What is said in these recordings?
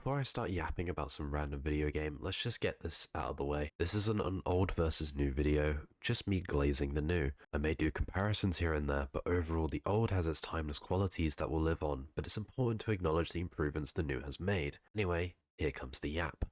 Before I start yapping about some random video game, let's just get this out of the way. This isn't an old versus new video, just me glazing the new. I may do comparisons here and there, but overall the old has its timeless qualities that will live on, but it's important to acknowledge the improvements the new has made. Anyway, here comes the yap.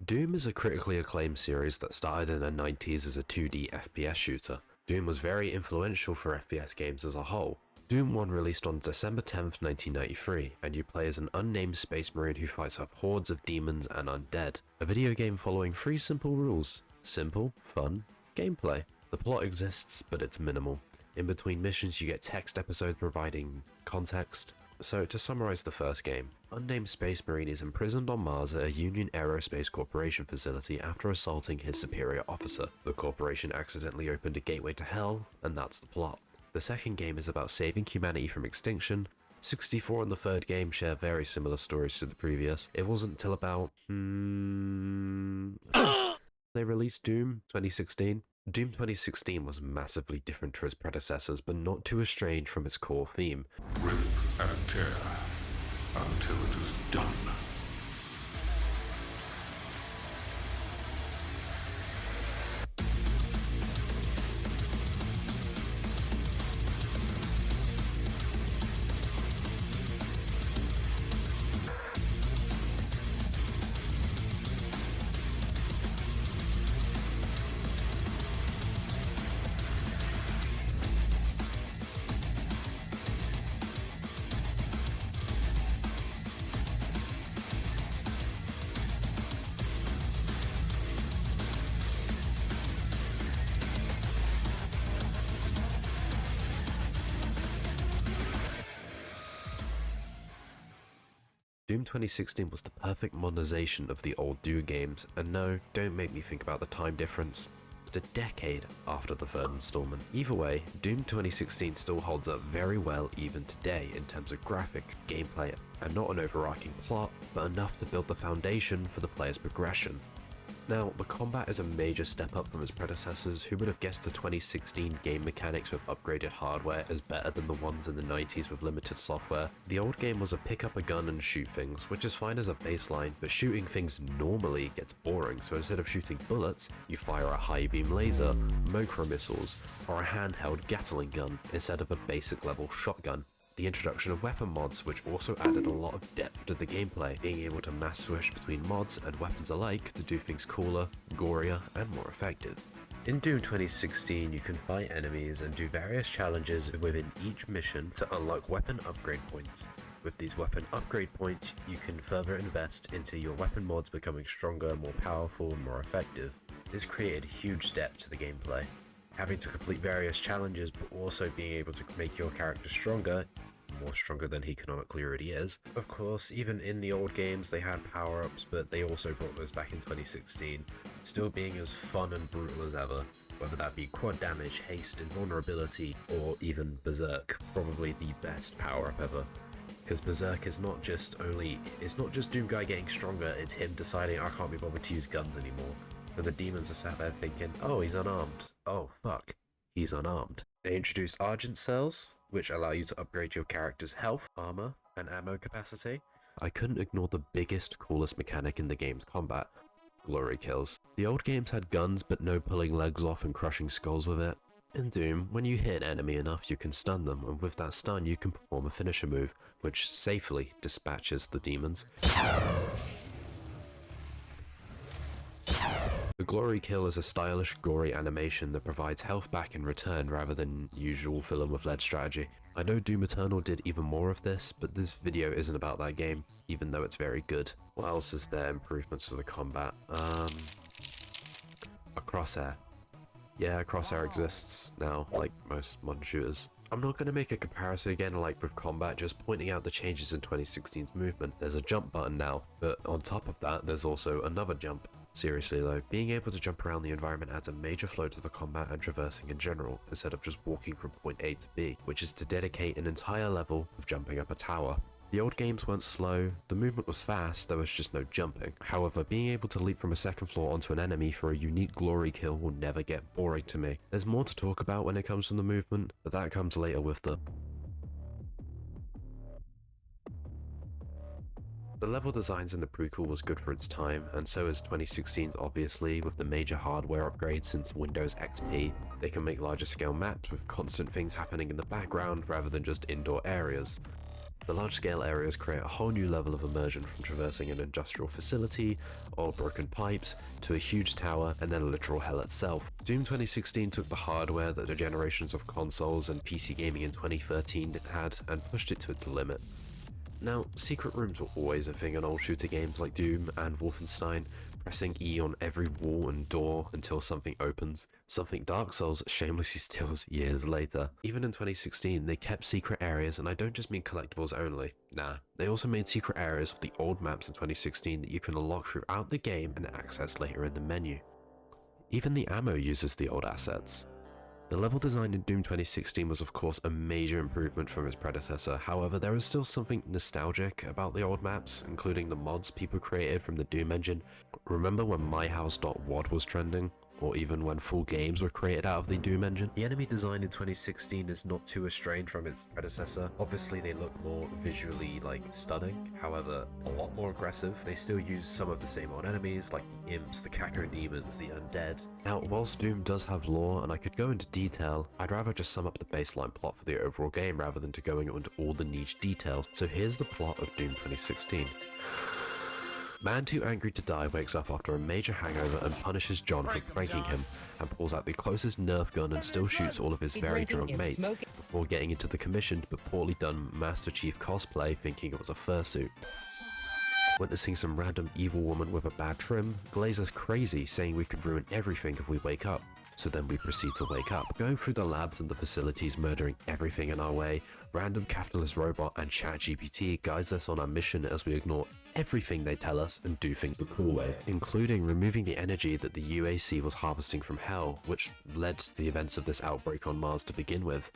Doom is a critically acclaimed series that started in the 90s as a 2D FPS shooter. Doom was very influential for FPS games as a whole. Doom 1 released on December 10th, 1993, and you play as an unnamed space marine who fights off hordes of demons and undead. A video game following 3 simple rules: simple, fun, gameplay. The plot exists, but it's minimal. In between missions you get text episodes providing context. So to summarize the first game, unnamed space marine is imprisoned on Mars at a Union Aerospace Corporation facility after assaulting his superior officer. The corporation accidentally opened a gateway to hell, and that's the plot. The second game is about saving humanity from extinction. 64 and the third game share very similar stories to the previous. It wasn't until about they released Doom 2016. Doom 2016 was massively different to its predecessors, but not too estranged from its core theme. Rip and tear until it is done. Doom 2016 was the perfect modernization of the old Doom games, and no, don't make me think about the time difference. It's a decade after the third installment. Either way, Doom 2016 still holds up very well even today in terms of graphics, gameplay, and not an overarching plot, but enough to build the foundation for the player's progression. Now, the combat is a major step up from its predecessors. Who would have guessed the 2016 game mechanics with upgraded hardware is better than the ones in the 90s with limited software? The old game was a pick up a gun and shoot things, which is fine as a baseline, but shooting things normally gets boring, so instead of shooting bullets, you fire a high beam laser, micro missiles, or a handheld Gatling gun instead of a basic level shotgun. The introduction of weapon mods, which also added a lot of depth to the gameplay, being able to mass switch between mods and weapons alike to do things cooler, gorier, and more effective. In Doom 2016, you can fight enemies and do various challenges within each mission to unlock weapon upgrade points. With these weapon upgrade points, you can further invest into your weapon mods becoming stronger, more powerful, and more effective. This created huge depth to the gameplay. Having to complete various challenges, but also being able to make your character stronger, more stronger than he canonically already is. Of course, even in the old games they had power-ups, but they also brought those back in 2016, still being as fun and brutal as ever. Whether that be quad damage, haste, invulnerability, or even Berserk, probably the best power-up ever. Because Berserk is not just Doom Guy getting stronger, it's him deciding I can't be bothered to use guns anymore. And the demons are sat there thinking, oh, he's unarmed. Oh, fuck. He's unarmed. They introduced Argent cells, which allow you to upgrade your character's health, armor, and ammo capacity. I couldn't ignore the biggest, coolest mechanic in the game's combat: glory kills. The old games had guns, but no pulling legs off and crushing skulls with it. In Doom, when you hit an enemy enough, you can stun them, and with that stun you can perform a finisher move, which safely dispatches the demons. The glory kill is a stylish, gory animation that provides health back in return rather than usual fill 'em with lead strategy. I know Doom Eternal did even more of this, but this video isn't about that game, even though it's very good. What else is there? Improvements to the combat. A crosshair. Yeah, a crosshair exists now, like most modern shooters. I'm not going to make a comparison again like with combat, just pointing out the changes in 2016's movement. There's a jump button now, but on top of that, there's also another jump. Seriously though, being able to jump around the environment adds a major flow to the combat and traversing in general, instead of just walking from point A to B, which is to dedicate an entire level of jumping up a tower. The old games weren't slow, the movement was fast, there was just no jumping. However, being able to leap from a second floor onto an enemy for a unique glory kill will never get boring to me. There's more to talk about when it comes to the movement, but that comes later with the The level designs in the prequel was good for its time, and so is 2016's obviously, with the major hardware upgrades since Windows XP. They can make larger scale maps with constant things happening in the background rather than just indoor areas. The large-scale areas create a whole new level of immersion, from traversing an industrial facility, or broken pipes, to a huge tower, and then literal hell itself. Doom 2016 took the hardware that the generations of consoles and PC gaming in 2013 had and pushed it to its limit. Now, secret rooms were always a thing in old shooter games like Doom and Wolfenstein, pressing E on every wall and door until something opens, something Dark Souls shamelessly steals years later. Even in 2016, they kept secret areas, and I don't just mean collectibles only. Nah, they also made secret areas of the old maps in 2016 that you can unlock throughout the game and access later in the menu. Even the ammo uses the old assets. The level design in Doom 2016 was of course a major improvement from its predecessor, however there is still something nostalgic about the old maps, including the mods people created from the Doom engine. Remember when myhouse.wad was trending? Or even when full games were created out of the Doom engine? The enemy design in 2016 is not too estranged from its predecessor. Obviously they look more visually stunning, however a lot more aggressive. They still use some of the same old enemies like the imps, the cacodemons, the undead. Now whilst Doom does have lore and I could go into detail, I'd rather just sum up the baseline plot for the overall game rather than to going into all the niche details. So here's the plot of Doom 2016. Man too angry to die wakes up after a major hangover and punishes John for breaking him, and pulls out the closest Nerf gun and still shoots all of his very drunk mates, before getting into the commissioned but poorly done Master Chief cosplay thinking it was a fursuit. Witnessing some random evil woman with a bad trim, Glazer's crazy, saying we could ruin everything if we wake up. So then we proceed to wake up, going through the labs and the facilities, murdering everything in our way. Random capitalist robot and ChatGPT guides us on our mission as we ignore everything they tell us and do things the cool way, including removing the energy that the UAC was harvesting from Hell, which led to the events of this outbreak on Mars to begin with.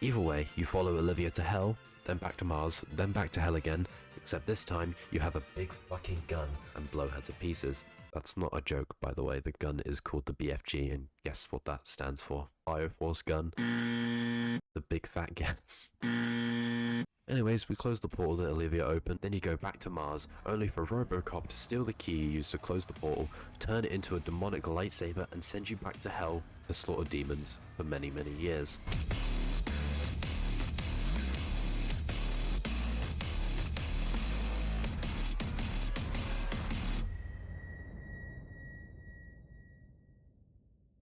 Either way, you follow Olivia to Hell, then back to Mars, then back to Hell again, except this time you have a big fucking gun and blow her to pieces. That's not a joke, by the way. The gun is called the BFG, and guess what that stands for? Bioforce gun. The big fat gas. Anyways, we close the portal that Olivia opened, then you go back to Mars, only for Robocop to steal the key you used to close the portal, turn it into a demonic lightsaber, and send you back to Hell to slaughter demons for many, many years.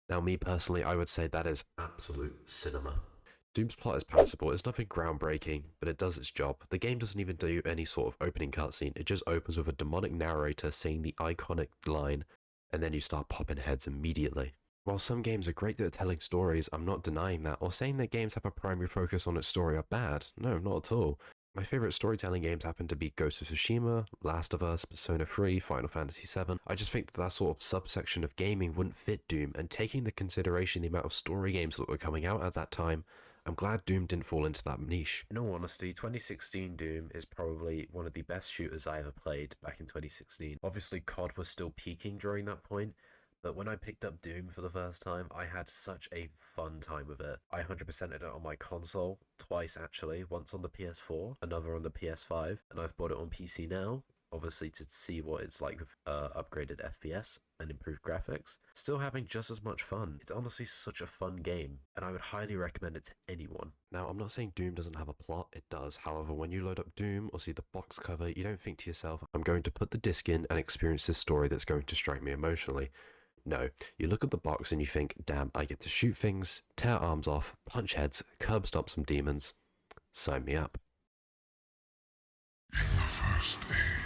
Now me personally, I would say that is absolute cinema. Doom's plot is passable, it's nothing groundbreaking, but it does its job. The game doesn't even do any sort of opening cutscene, it just opens with a demonic narrator saying the iconic line, and then you start popping heads immediately. While some games are great at telling stories, I'm not denying that, or saying that games have a primary focus on its story are bad. No, not at all. My favourite storytelling games happen to be Ghost of Tsushima, Last of Us, Persona 3, Final Fantasy 7. I just think that sort of subsection of gaming wouldn't fit Doom, and taking into consideration the amount of story games that were coming out at that time, I'm glad Doom didn't fall into that niche. In all honesty, 2016 Doom is probably one of the best shooters I ever played back in 2016. Obviously COD was still peaking during that point, but when I picked up Doom for the first time, I had such a fun time with it. I 100%ed it on my console, twice actually, once on the PS4, another on the PS5, and I've bought it on PC now, obviously to see what it's like with upgraded FPS and improved graphics. Still having just as much fun. It's honestly such a fun game, and I would highly recommend it to anyone. Now, I'm not saying Doom doesn't have a plot, it does. However, when you load up Doom or see the box cover, you don't think to yourself, I'm going to put the disc in and experience this story that's going to strike me emotionally. No, you look at the box and you think, damn, I get to shoot things, tear arms off, punch heads, curb stomp some demons. Sign me up. In the first age,